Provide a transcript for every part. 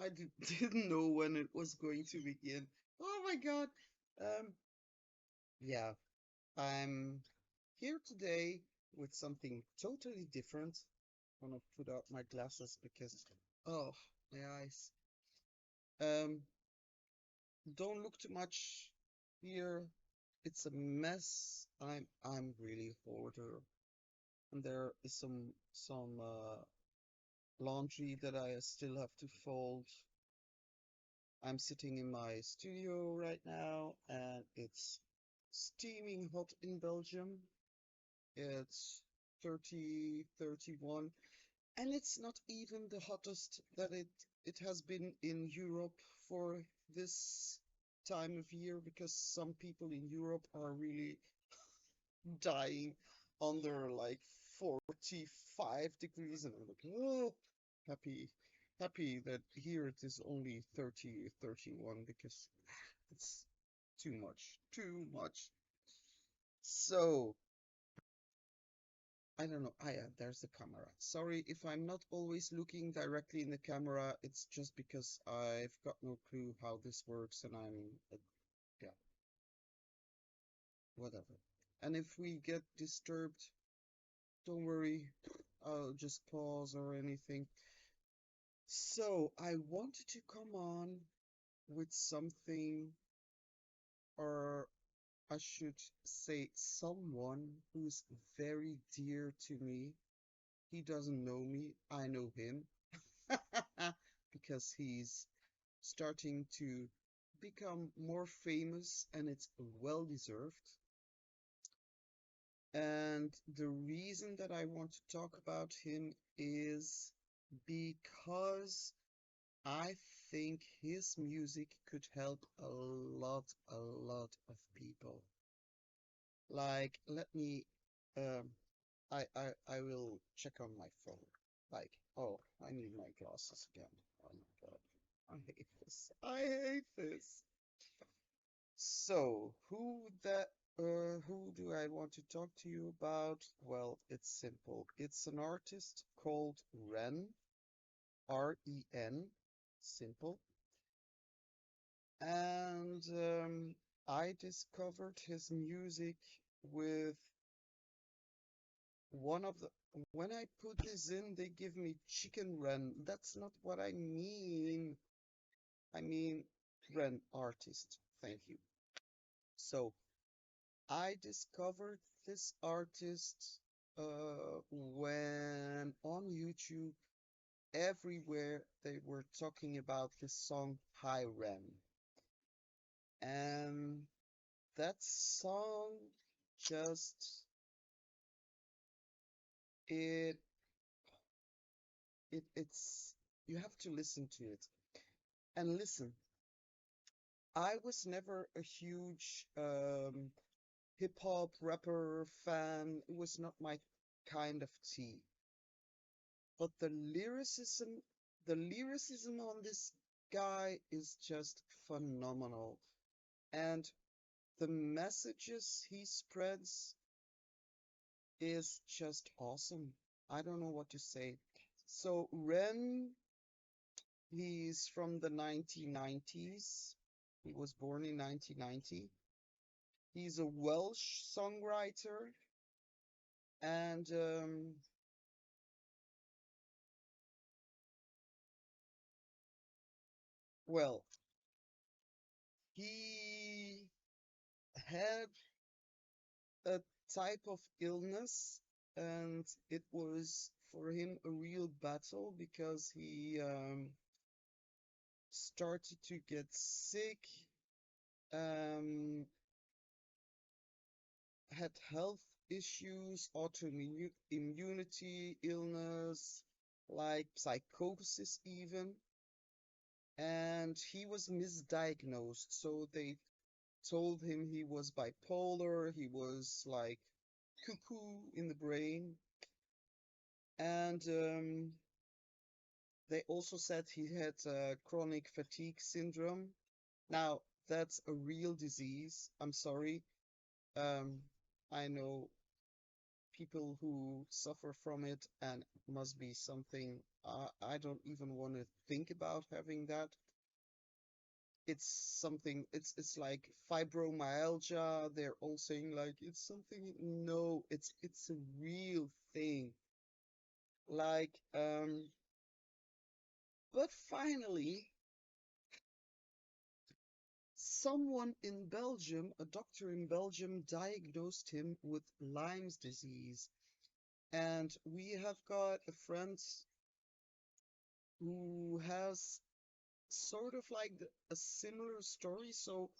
didn't know when it was going to begin. Oh my God. Um, yeah, I'm here today with something totally different. I'm gonna put out my glasses because, oh, my eyes. Um, don't look too much here. It's a mess. I'm really a hoarder, and there is some laundry that I still have to fold. I'm sitting in my studio right now, and it's steaming hot in Belgium. It's 30, 31, and it's not even the hottest that it has been in Europe for this time of year, because some people in Europe are really dying under like 45 degrees, and I'm like, oh, happy, happy that here it is only 30, 31, because it's too much, too much. So, I don't know. Ah, yeah, there's the camera. Sorry if I'm not always looking directly in the camera. It's just because I've got no clue how this works, and yeah, whatever. And if we get disturbed, don't worry, I'll just pause or anything. So, I wanted to come on with something, or I should say someone who's very dear to me. He doesn't know me, I know him. Because he's starting to become more famous, and it's well deserved. And the reason that I want to talk about him is because I think his music could help a lot of people. Like, let me, um, I will check on my phone. Like, oh, I need my glasses again. Oh my God. I hate this. I hate this. So, who do I want to talk to you about? Well, it's simple. It's an artist called Ren, R-E-N, simple. And I discovered his music with one of the. When I put this in, they give me chicken Ren. That's not what I mean. I mean Ren artist. Thank you. So I discovered this artist when on YouTube, everywhere they were talking about this song Hi Ren. And that song just it it's you have to listen to it. And listen, I was never a huge hip hop rapper fan. It was not my kind of tea. But the lyricism on this guy is just phenomenal. And the messages he spreads is just awesome. I don't know what to say. So Ren, he's from the 1990s. He was born in 1990. He's a Welsh songwriter, and well, he had a type of illness, and it was for him a real battle because he started to get sick, um, had health issues, autoimmune immunity illness, like psychosis even, and he was misdiagnosed. So they told him he was bipolar, he was like cuckoo in the brain, and they also said he had chronic fatigue syndrome. Now, that's a real disease. I'm sorry. Um, I know people who suffer from it, and must be something I don't even want to think about having that. It's something, it's like fibromyalgia. They're all saying like it's something. No, it's a real thing. Like, but finally, someone in Belgium, a doctor in Belgium, diagnosed him with Lyme's disease. And we have got a friend who has sort of like a similar story. So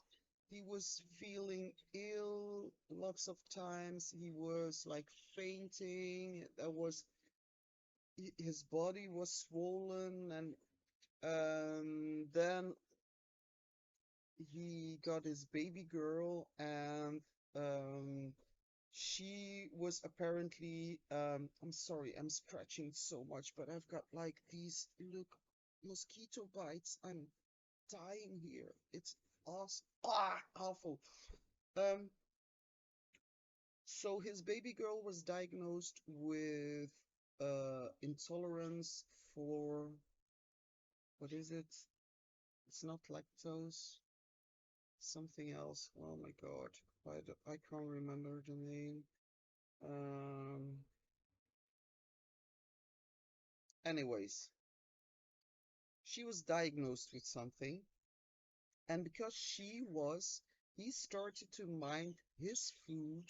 he was feeling ill lots of times. He was like fainting. There was his body was swollen, and then he got his baby girl, and um, she was apparently, I'm sorry, I'm scratching so much, but I've got like these, look, mosquito bites. I'm dying here. It's awesome. Awful. Um, so his baby girl was diagnosed with intolerance for, what is it? It's not lactose, something else. Oh my God. I can't remember the name. Um, anyways, she was diagnosed with something, and because he started to mind his food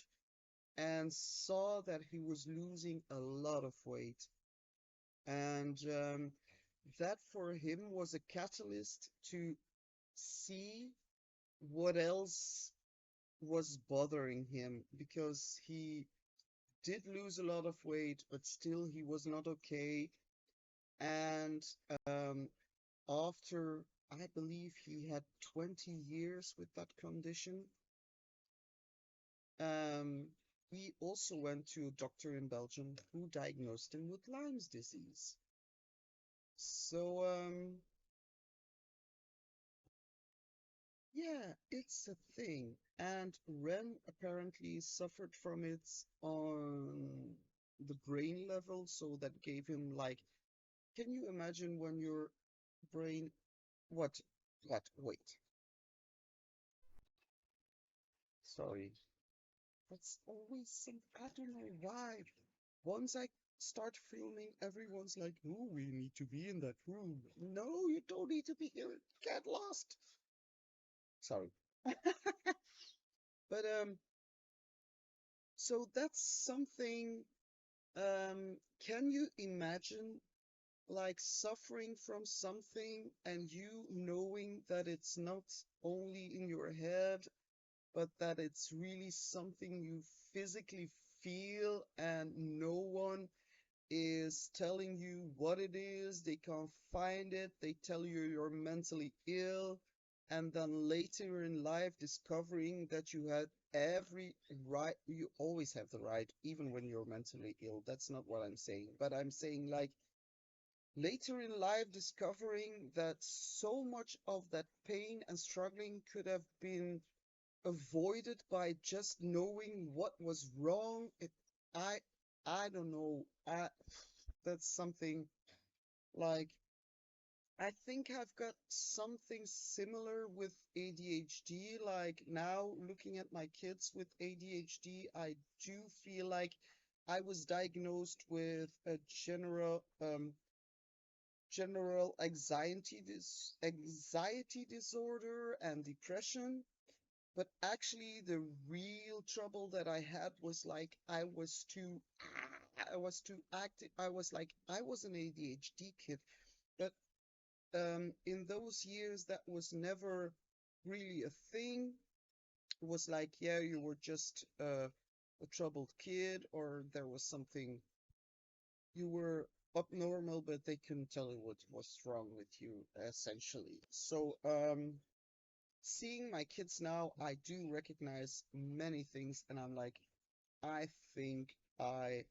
and saw that he was losing a lot of weight. And that for him was a catalyst to see what else was bothering him, because he did lose a lot of weight, but still he was not okay. And um, after, I believe he had 20 years with that condition, um, he also went to a doctor in Belgium who diagnosed him with Lyme's disease. So, yeah, it's a thing. And Ren apparently suffered from it on the brain level, so that gave him like, can you imagine when your brain, what, wait, sorry. That's always some, I don't know why. Once I start filming, everyone's like, oh, we need to be in that room. No, you don't need to be here. Get lost. Sorry. But so that's something. Can you imagine like suffering from something and you knowing that it's not only in your head, but that it's really something you physically feel, and no one is telling you what it is. They can't find it. They tell you you're mentally ill. And then later in life, discovering that you had every right, you always have the right, even when you're mentally ill. That's not what I'm saying. But I'm saying, like, later in life, discovering that so much of that pain and struggling could have been avoided by just knowing what was wrong. I, I don't know. That's something like, I think I've got something similar with ADHD. Like now, looking at my kids with ADHD, I do feel like I was diagnosed with a general anxiety disorder and depression. But actually, the real trouble that I had was like I was too active. I was like I was an ADHD kid, but in those years that was never really a thing. It was like, yeah, you were just a troubled kid, or there was something, you were abnormal, but they couldn't tell you what was wrong with you, essentially. So seeing my kids now, I do recognize many things, and I'm like, I think I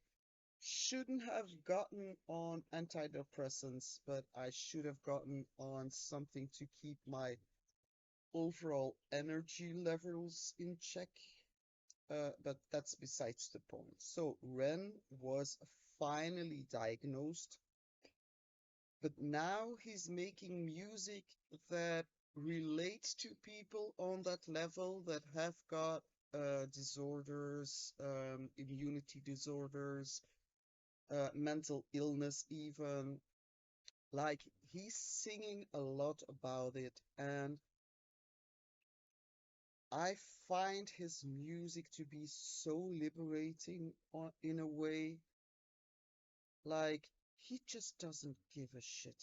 shouldn't have gotten on antidepressants, but I should have gotten on something to keep my overall energy levels in check. But that's besides the point. So Ren was finally diagnosed, but now he's making music that relates to people on that level that have got disorders, immunity disorders, mental illness even. Like he's singing a lot about it, and I find his music to be so liberating in a way. Like he just doesn't give a shit.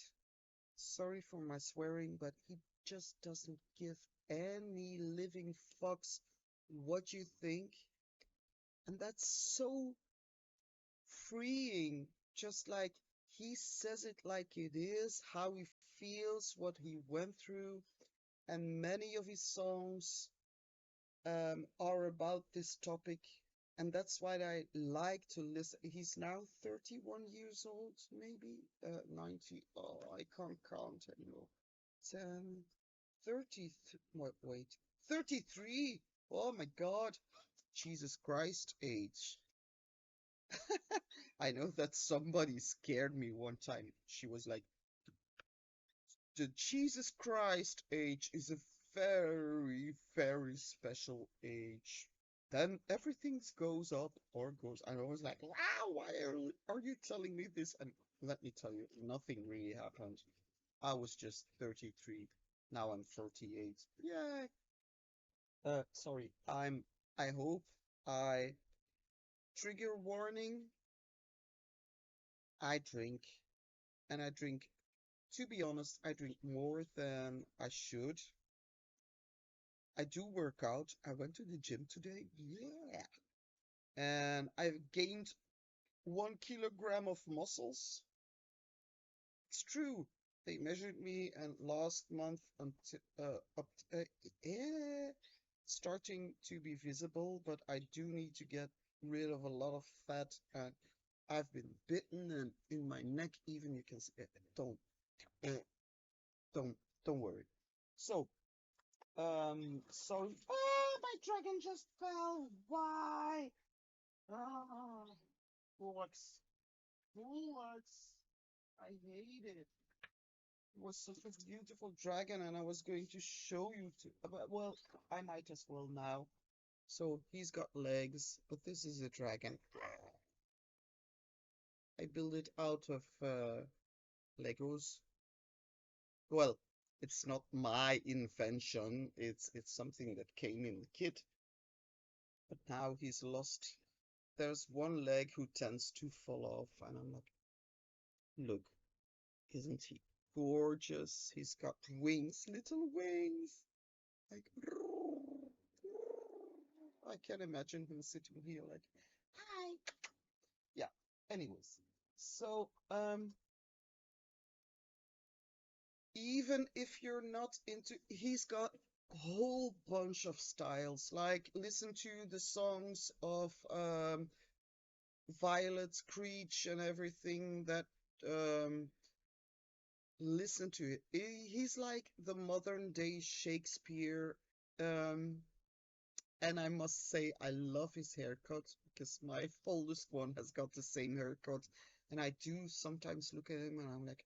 Sorry for my swearing, but he just doesn't give any living fucks what you think. And that's so freeing. Just like he says it like it is, how he feels, what he went through. And many of his songs are about this topic. And that's why I like to listen. He's now 31 years old, maybe 90. Oh, I can't count anymore. 10, 30, wait, 33. Oh my God. Jesus Christ age. I know that somebody scared me one time. She was like, the Jesus Christ age is a very, very special age. Then everything goes up or goes. And I was like, wow, why are you telling me this? And let me tell you, nothing really happened. I was just 33. Now I'm 48. Yeah. Sorry. I hope I trigger warning. I drink and I drink. To be honest, I drink more than I should. I do work out. I went to the gym today. Yeah. And I've gained 1 kilogram of muscles. It's true. They measured me and last month until yeah, starting to be visible, but I do need to get rid of a lot of fat and I've been bitten and in my neck even you can see it. Uh, don't don't worry. So, sorry. Oh, my dragon just fell. Why? Ah, bullocks. Bullocks. I hate it. It was such a beautiful dragon, and I was going to show you to. But, well, I might as well now. So he's got legs, but this is a dragon. I built it out of Legos. Well, it's not my invention. It's something that came in the kit. But now he's lost. There's one leg who tends to fall off, and I'm like, look, isn't he gorgeous? He's got wings, little wings. Like, I can imagine him sitting here like, hi. Yeah. Anyways, so even if you're not into, he's got a whole bunch of styles. Like, listen to the songs of Violet Screech and everything that listen to it. He's like the modern day Shakespeare. Um, and I must say, I love his haircut because my oldest one has got the same haircut. And I do sometimes look at him and I'm like,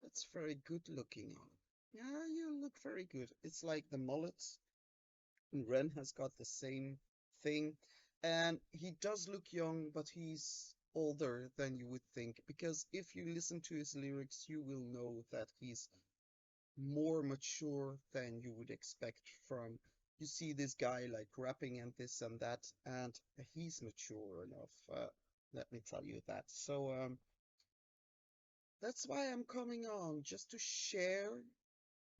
that's very good looking on. Yeah, you look very good. It's like the mullets. And Ren has got the same thing. And he does look young, but he's older than you would think. Because if you listen to his lyrics, you will know that he's more mature than you would expect from. You see this guy like rapping and this and that, and he's mature enough. Let me tell you that. So that's why I'm coming on, just to share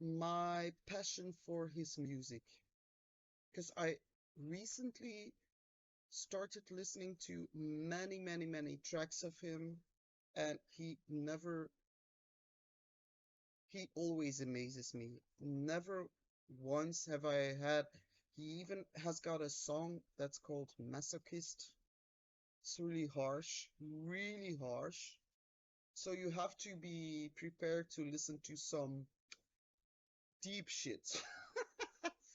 my passion for his music. Because I recently started listening to many, many, many tracks of him, and he always amazes me. Never once have I had. He even has got a song that's called Masochist. It's really harsh, really harsh. So you have to be prepared to listen to some deep shit.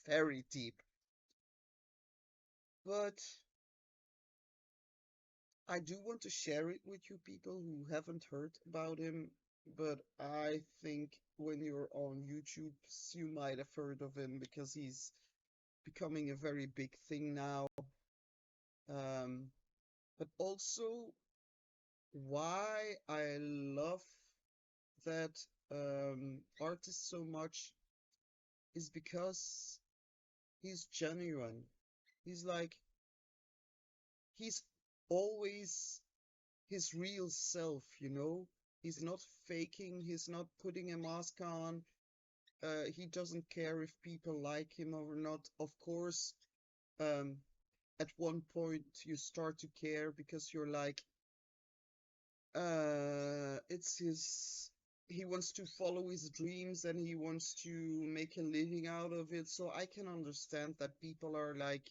Very deep. But I do want to share it with you people who haven't heard about him, but I think when you're on YouTube, you might have heard of him because he's becoming a very big thing now. Um, but also why I love that artist so much is because he's genuine. He's like, he's always his real self, you know? He's not faking, he's not putting a mask on. He doesn't care if people like him or not. Of course, um, at one point you start to care because you're like, it's his, he wants to follow his dreams and he wants to make a living out of it. So I can understand that people are like,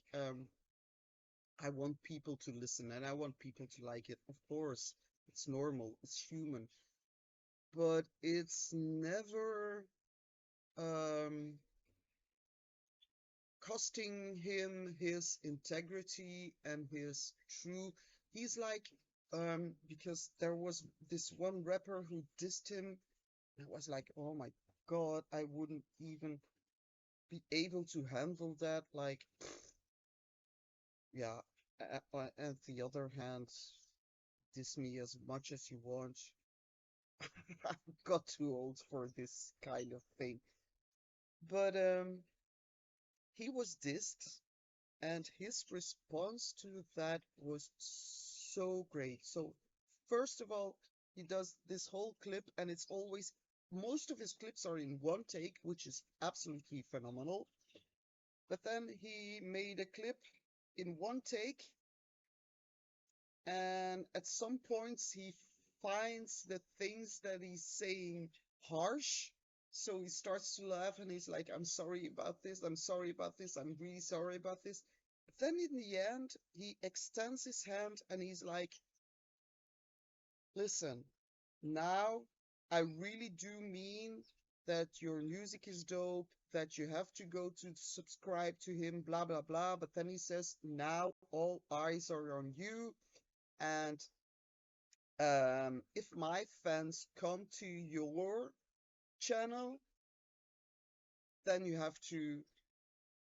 I want people to listen and I want people to like it. Of course, it's normal, it's human, but it's never um, costing him his integrity and his true. He's like, because there was this one rapper who dissed him. And I was like, oh my God, I wouldn't even be able to handle that. Like, yeah. At the other hand, diss me as much as you want. I got too old for this kind of thing. But he was dissed, and his response to that was so great. So, first of all, he does this whole clip, and it's always most of his clips are in one take, which is absolutely phenomenal. But then he made a clip in one take, and at some points he finds the things that he's saying harsh. So he starts to laugh and he's like, I'm sorry about this, I'm sorry about this, I'm really sorry about this. But then in the end, he extends his hand and he's like, listen, now I really do mean that your music is dope, that you have to go to subscribe to him, blah, blah, blah. But then he says, now all eyes are on you. And if my fans come to your channel, then you have to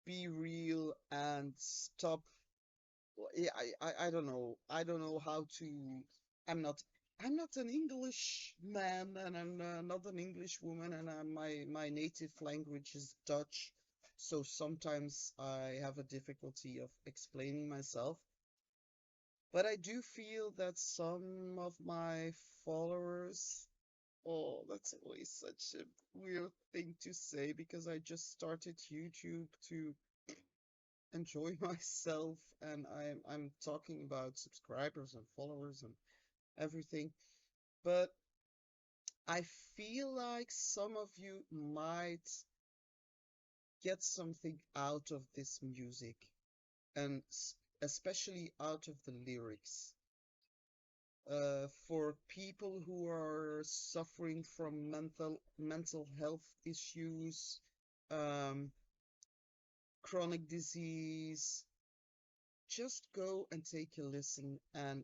be real and stop. Yeah, I don't know. I don't know how to. I'm not. I'm not an English man, and I'm not an English woman, and my native language is Dutch. So sometimes I have a difficulty of explaining myself. But I do feel that some of my followers, oh, that's always such a weird thing to say because I just started YouTube to enjoy myself and I'm talking about subscribers and followers and everything. But I feel like some of you might get something out of this music and especially out of the lyrics. For people who are suffering from mental health issues, um, chronic disease, just go and take a listen and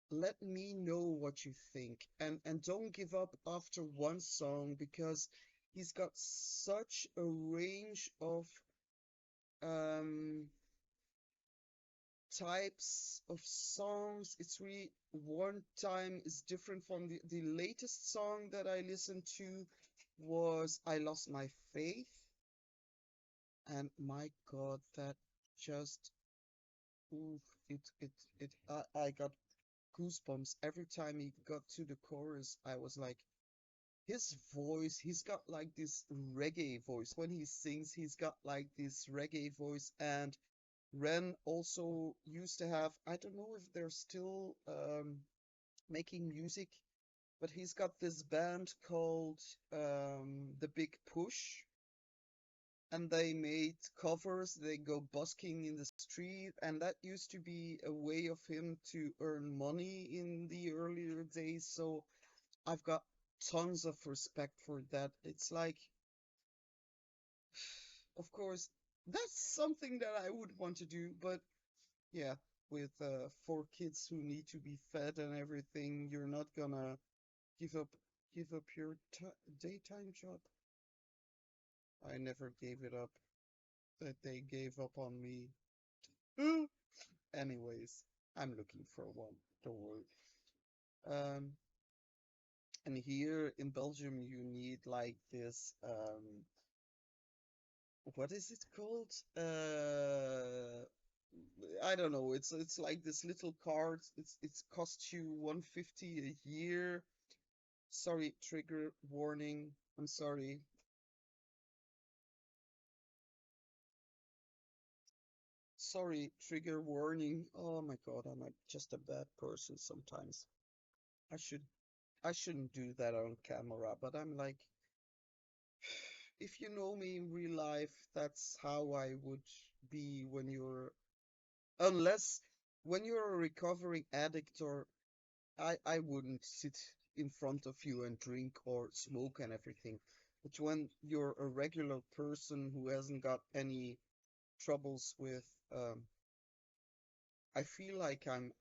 let me know what you think. And don't give up after one song because he's got such a range of um types of songs. It's really one time is different from the latest song that I listened to was I Lost My Faith. And my God, that just oof, I got goosebumps every time he got to the chorus. I was like, his voice, he's got like this reggae voice. When he sings, he's got like this reggae voice. And Ren also used to have, I don't know if they're still making music, but he's got this band called The Big Push, and they made covers. They go busking in the street, and that used to be a way of him to earn money in the earlier days. So I've got tons of respect for that. It's like, of course, that's something that I would want to do, but yeah, with four kids who need to be fed and everything, you're not gonna give up give up your t daytime job. I never gave it up. That they gave up on me. Anyways, I'm looking for one. Don't worry. Um, and here in Belgium, you need like this. What is it called? I don't know. It's like this little card. It's costs you 150 a year. Sorry, trigger warning. I'm sorry. Sorry, trigger warning. Oh my God, I'm like just a bad person sometimes. I should I shouldn't do that on camera, but I'm like, if you know me in real life, that's how I would be when unless when you're a recovering addict or I wouldn't sit in front of you and drink or smoke and everything. But when you're a regular person who hasn't got any troubles with, I feel like I'm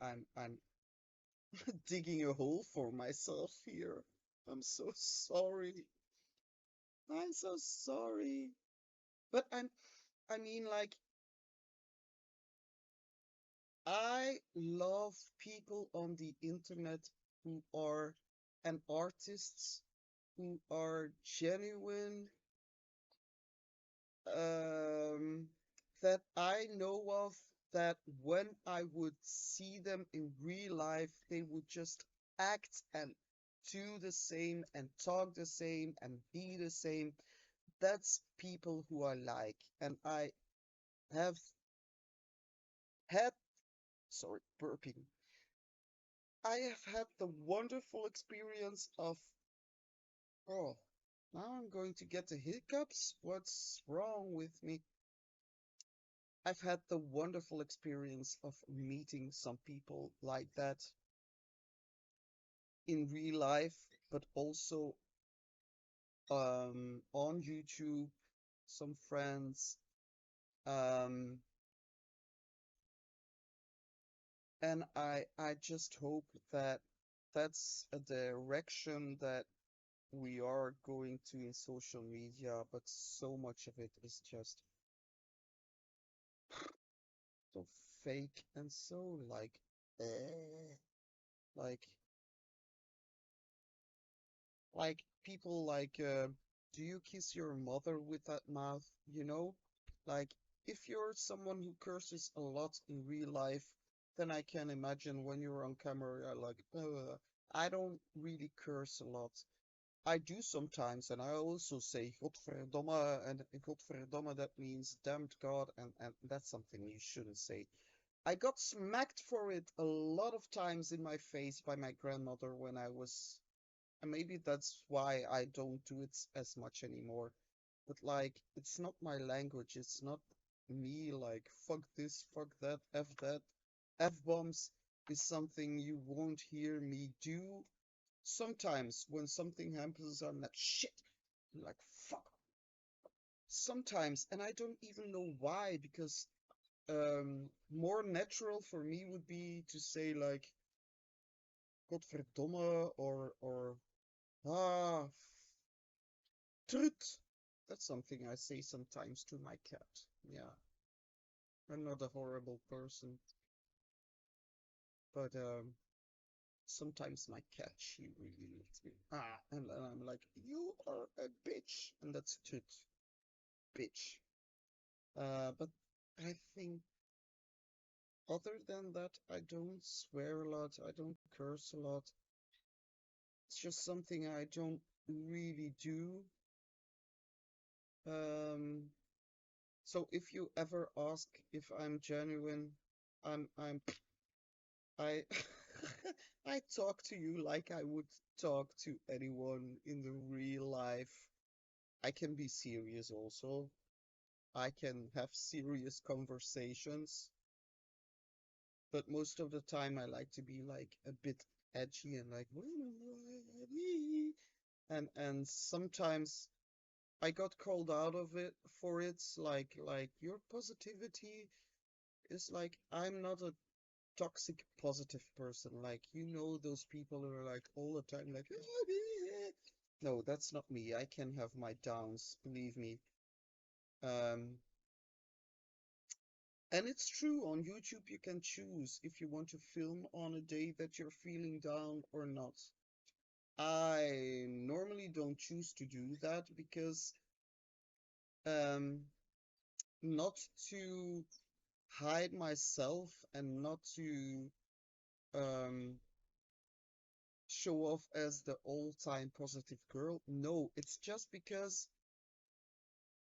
digging a hole for myself here. I'm so sorry. I'm so sorry. But I mean, like, I love people on the internet who are and artists who are genuine, um, that I know of, that when I would see them in real life, they would just act and do the same and talk the same and be the same. That's people who I like. And I have had, sorry, burping. I have had the wonderful experience of, oh, now I'm going to get the hiccups. What's wrong with me? I've had the wonderful experience of meeting some people like that in real life, but also on YouTube, some friends. Um, and I just hope that that's a direction that we are going to in social media, but so much of it is just so fake and so eh, like people like, do you kiss your mother with that mouth? You know, like if you're someone who curses a lot in real life, then I can imagine when you're on camera, like, I don't really curse a lot. I do sometimes, and I also say Godverdomme, and Godverdomme, that means damned God, and that's something you shouldn't say. I got smacked for it a lot of times in my face by my grandmother when I was, and maybe that's why I don't do it as much anymore. But like, it's not my language. It's not me like, fuck this, fuck that, F that. F-bombs is something you won't hear me do. Sometimes when something happens, I'm like, shit. I'm like, fuck. Sometimes, and I don't even know why, because more natural for me would be to say like, Godverdomme, or ah, trut. That's something I say sometimes to my cat. Yeah, I'm not a horrible person, but sometimes my cat, she really needs me. And then I'm like, you are a bitch, and that's trut, bitch. But I think other than that, I don't swear a lot. I don't curse a lot. It's just something I don't really do. Um, so if you ever ask if I'm genuine, I'm I I talk to you like I would talk to anyone in the real life. I can be serious also. I can have serious conversations, but most of the time I like to be like a bit edgy and like and sometimes I got called out of it for it, like your positivity is like I'm not a toxic positive person. Like, those people who are like all the time, like, no, that's not me. I can have my downs, believe me. Um, and it's true, on YouTube you can choose if you want to film on a day that you're feeling down or not. I normally don't choose to do that because um, not to hide myself and not to um, show off as the all-time positive girl. No, it's just because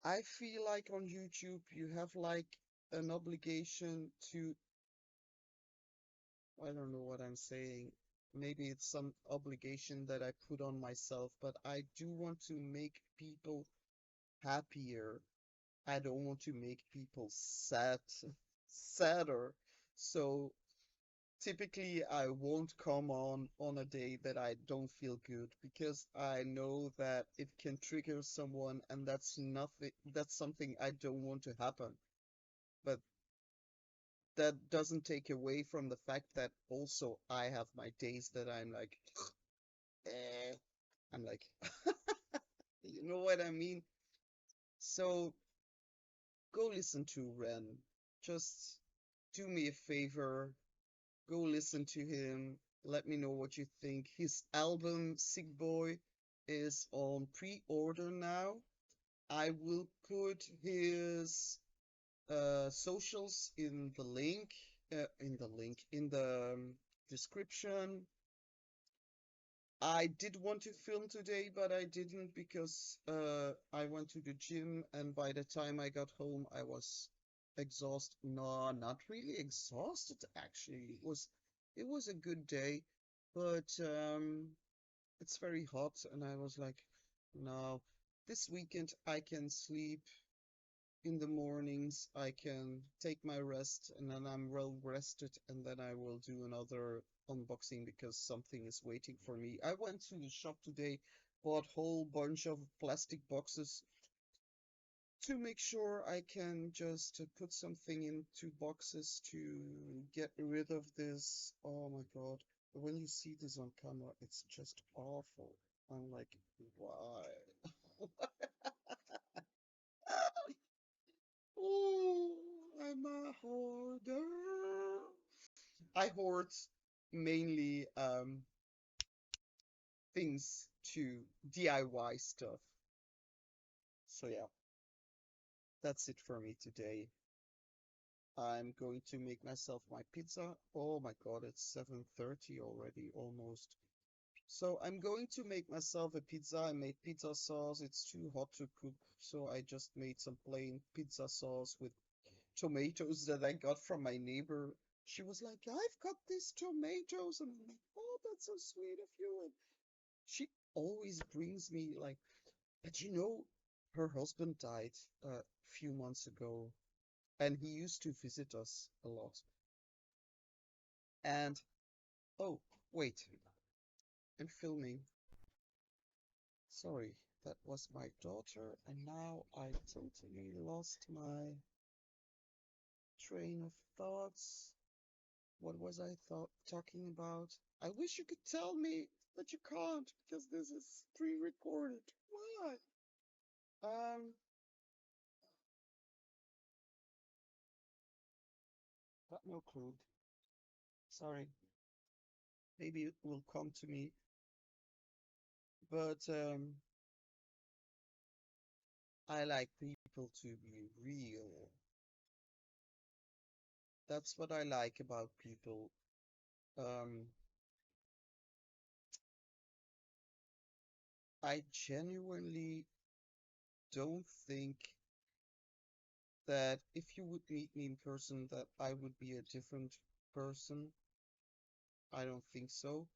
I feel like on YouTube you have like an obligation to, I don't know what I'm saying. Maybe it's some obligation that I put on myself, but I do want to make people happier. I don't want to make people sadder. So typically I won't come on a day that I don't feel good because I know that it can trigger someone and that's something I don't want to happen. But that doesn't take away from the fact that also I have my days that I'm like, eh, I'm like, you know what I mean? So go listen to Ren. Just do me a favor, go listen to him. Let me know what you think. His album Sick Boy is on pre-order now. I will put his socials in the description. I did want to film today, but I didn't because I went to the gym, and by the time I got home, I was exhausted. No, not really exhausted, actually. It was a good day, but it's very hot, and I was like, no, this weekend I can sleep in the mornings, I can take my rest, and then I'm well rested, and then I will do another unboxing because something is waiting for me. I went to the shop today, bought a whole bunch of plastic boxes to make sure I can just put something into boxes to get rid of this. Oh my God. When you see this on camera, it's just awful. I'm like, why? Oh, I'm a hoarder. I hoard mainly things to DIY stuff. So yeah, that's it for me today. I'm going to make myself my pizza. Oh my God, it's 7:30 already, almost. So I'm going to make myself a pizza. I made pizza sauce. It's too hot to cook, so I just made some plain pizza sauce with tomatoes that I got from my neighbor. She was like, I've got these tomatoes. And I'm like, oh, that's so sweet of you. And she always brings me like, but her husband died a few months ago, and he used to visit us a lot. And oh, wait, I'm filming. Sorry, that was my daughter, and now I totally lost my train of thoughts. What was I thought talking about? I wish you could tell me, but you can't because this is pre-recorded. Why? Um, got no clue. Sorry. Maybe it will come to me. But I like people to be real. That's what I like about people. Um, I genuinely don't think that if you would meet me in person that I would be a different person. I don't think so.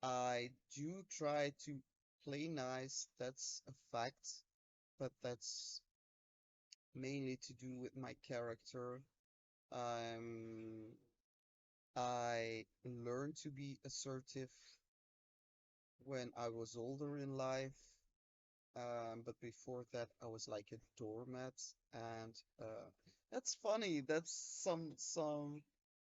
I do try to play nice, that's a fact, but that's mainly to do with my character. Um, I learned to be assertive when I was older in life, but before that I was like a doormat, and that's funny. That's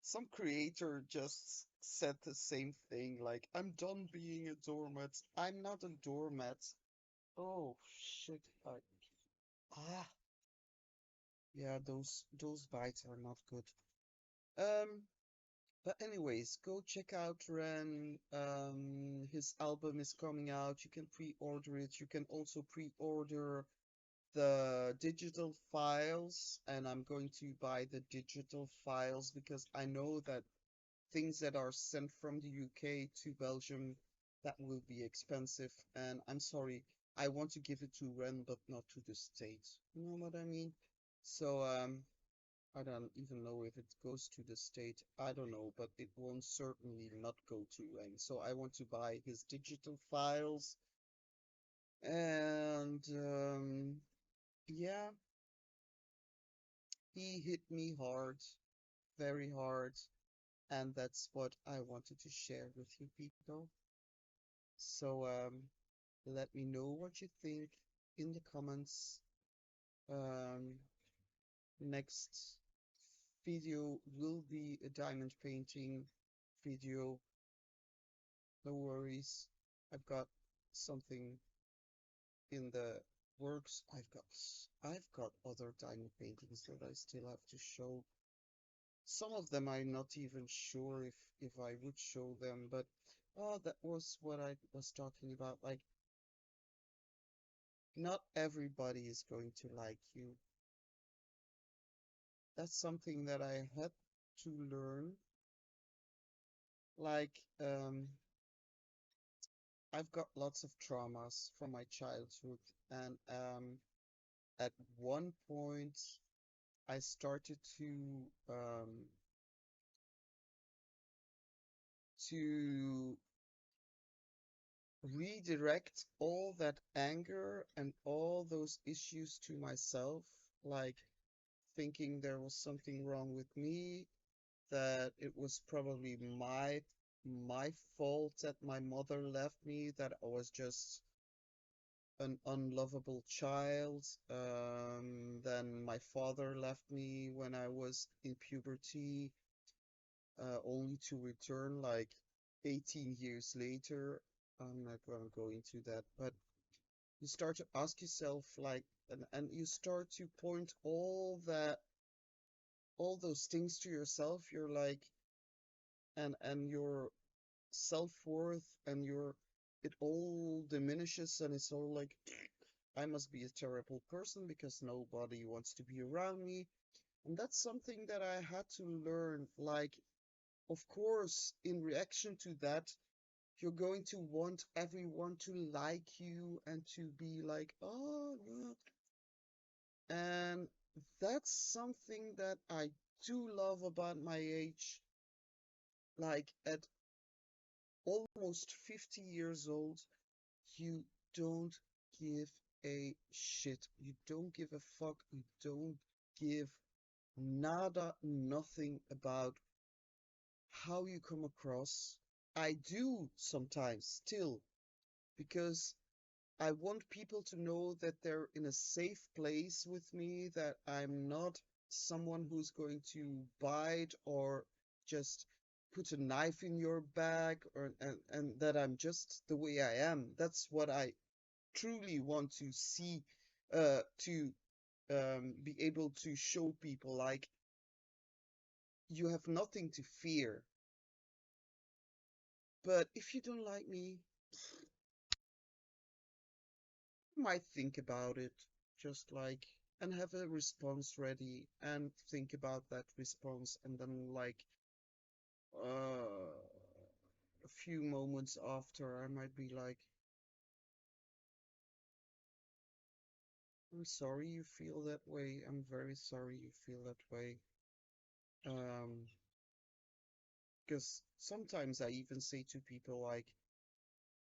some creator just said the same thing, like, I'm done being a doormat. I'm not a doormat. Oh shit. Ah, yeah, those bites are not good. Um, but anyways, go check out Ren. His album is coming out. You can pre-order it. You can also pre-order the digital files, and I'm going to buy the digital files because I know that things that are sent from the UK to Belgium, that will be expensive. And I'm sorry, I want to give it to Ren, but not to the States. You know what I mean? So, I don't even know if it goes to the state. I don't know, but it won't certainly not go to Ren. So I want to buy his digital files. And yeah, he hit me hard, very hard. And that's what I wanted to share with you people. So let me know what you think in the comments. Um, Next video will be a diamond painting video. No worries. I've got something in the works. I've got other diamond paintings that I still have to show. Some of them I'm not even sure if I would show them, but oh, that was what I was talking about. Like, not everybody is going to like you. That's something that I had to learn. Like, I've got lots of traumas from my childhood, and at one point I started to redirect all that anger and all those issues to myself, like thinking there was something wrong with me, that it was probably my fault that my mother left me, that I was just an unlovable child. Then my father left me when I was in puberty, only to return like 18 years later. I'm not gonna go into that, but you start to ask yourself like, and you start to point all those things to yourself. You're like, and your self-worth and your it all diminishes, and it's all like, I must be a terrible person because nobody wants to be around me. And that's something that I had to learn. Like, of course, in reaction to that, you're going to want everyone to like you and to be like, oh, yeah. And that's something that I do love about my age. Like, at almost 50 years old, you don't give a shit. You don't give a fuck. You don't give nada, nothing about how you come across. I do sometimes still, because I want people to know that they're in a safe place with me, that I'm not someone who's going to bite or just put a knife in your back, or and that I'm just the way I am. That's what I truly want to see, to be able to show people, like, you have nothing to fear. But if you don't like me, you might think about it, just like, and have a response ready, and think about that response, and then, like, a few moments after, I might be like, I'm sorry you feel that way. I'm very sorry you feel that way. Um, because sometimes I even say to people, like,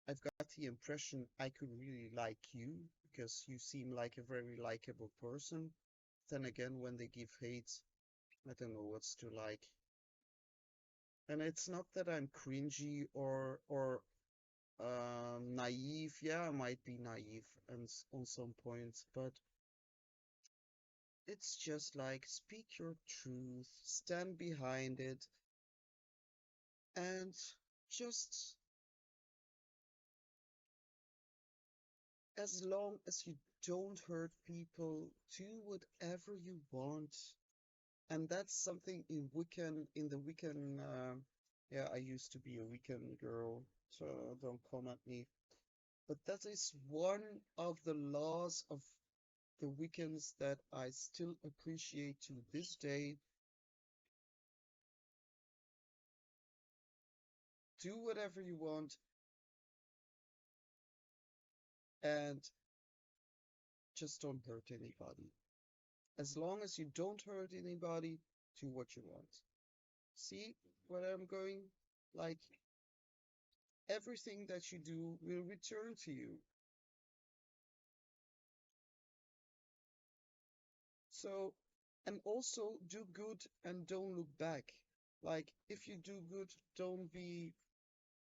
I've got the impression I could really like you because you seem like a very likable person. Then again, when they give hate, I don't know what's to like. And it's not that I'm cringy or naive. Yeah, I might be naive and on some points, but it's just like, speak your truth, stand behind it, And just as long as you don't hurt people, do whatever you want. And that's something in Wiccan, in the Wiccan, yeah, I used to be a Wiccan girl, so don't come at me. But that is one of the laws of the Wiccans that I still appreciate to this day. Do whatever you want and just don't hurt anybody. As long as you don't hurt anybody, do what you want. See where I'm going? Like, everything that you do will return to you. So, and also do good and don't look back. Like, if you do good, don't be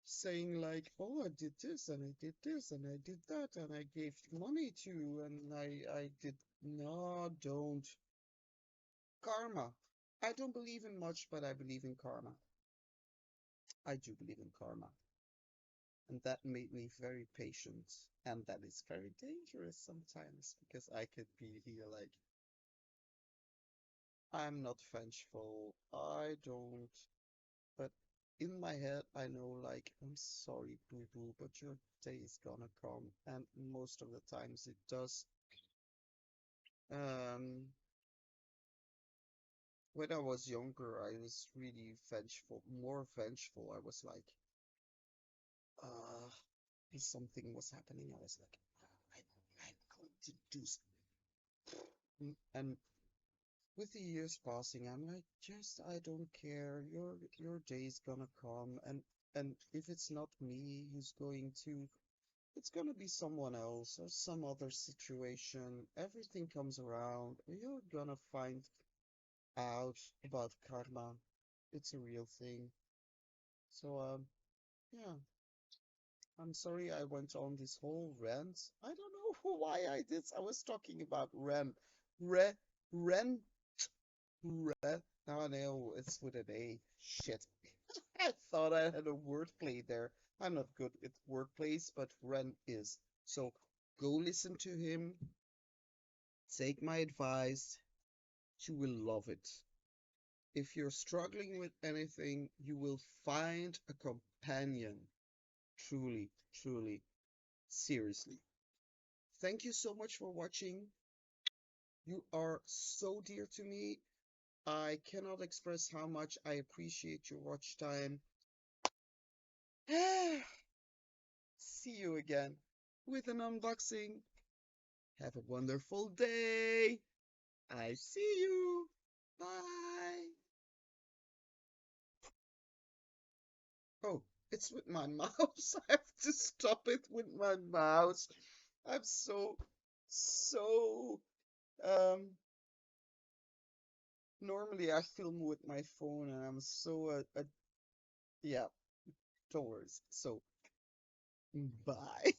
saying like, oh, I did this and I did this and I did that and I gave money to and I did. No, don't. Karma. I don't believe in much, but I believe in karma. I do believe in karma. And that made me very patient. And that is very dangerous sometimes because I could be here like, I'm not vengeful. I don't. But in my head, I know, like, I'm sorry, boo boo, but your day is gonna come. And most of the times it does. Um, when I was younger, I was really vengeful, more vengeful. I was like, uh, if something was happening, I was like, I'm going to do something. And with the years passing, I'm like, just I don't care. Your day's gonna come, and if it's not me who's going to, it's gonna be someone else or some other situation. Everything comes around. You're gonna find out about karma. It's a real thing. So yeah. I'm sorry I went on this whole rant. I don't know why I did. I was talking about Ren. Re Ren Red. Now I know it's with an A. Shit. I thought I had a wordplay there. I'm not good at wordplays, but Ren is. So go listen to him. Take my advice. You will love it. If you're struggling with anything, you will find a companion. Truly, truly, seriously. Thank you so much for watching. You are so dear to me. I cannot express how much I appreciate your watch time. See you again with an unboxing. Have a wonderful day. I see you. Bye. Oh, it's with my mouse. I have to stop it with my mouse. I'm so, um, normally I film with my phone and I'm so, yeah, don't worry. So, bye.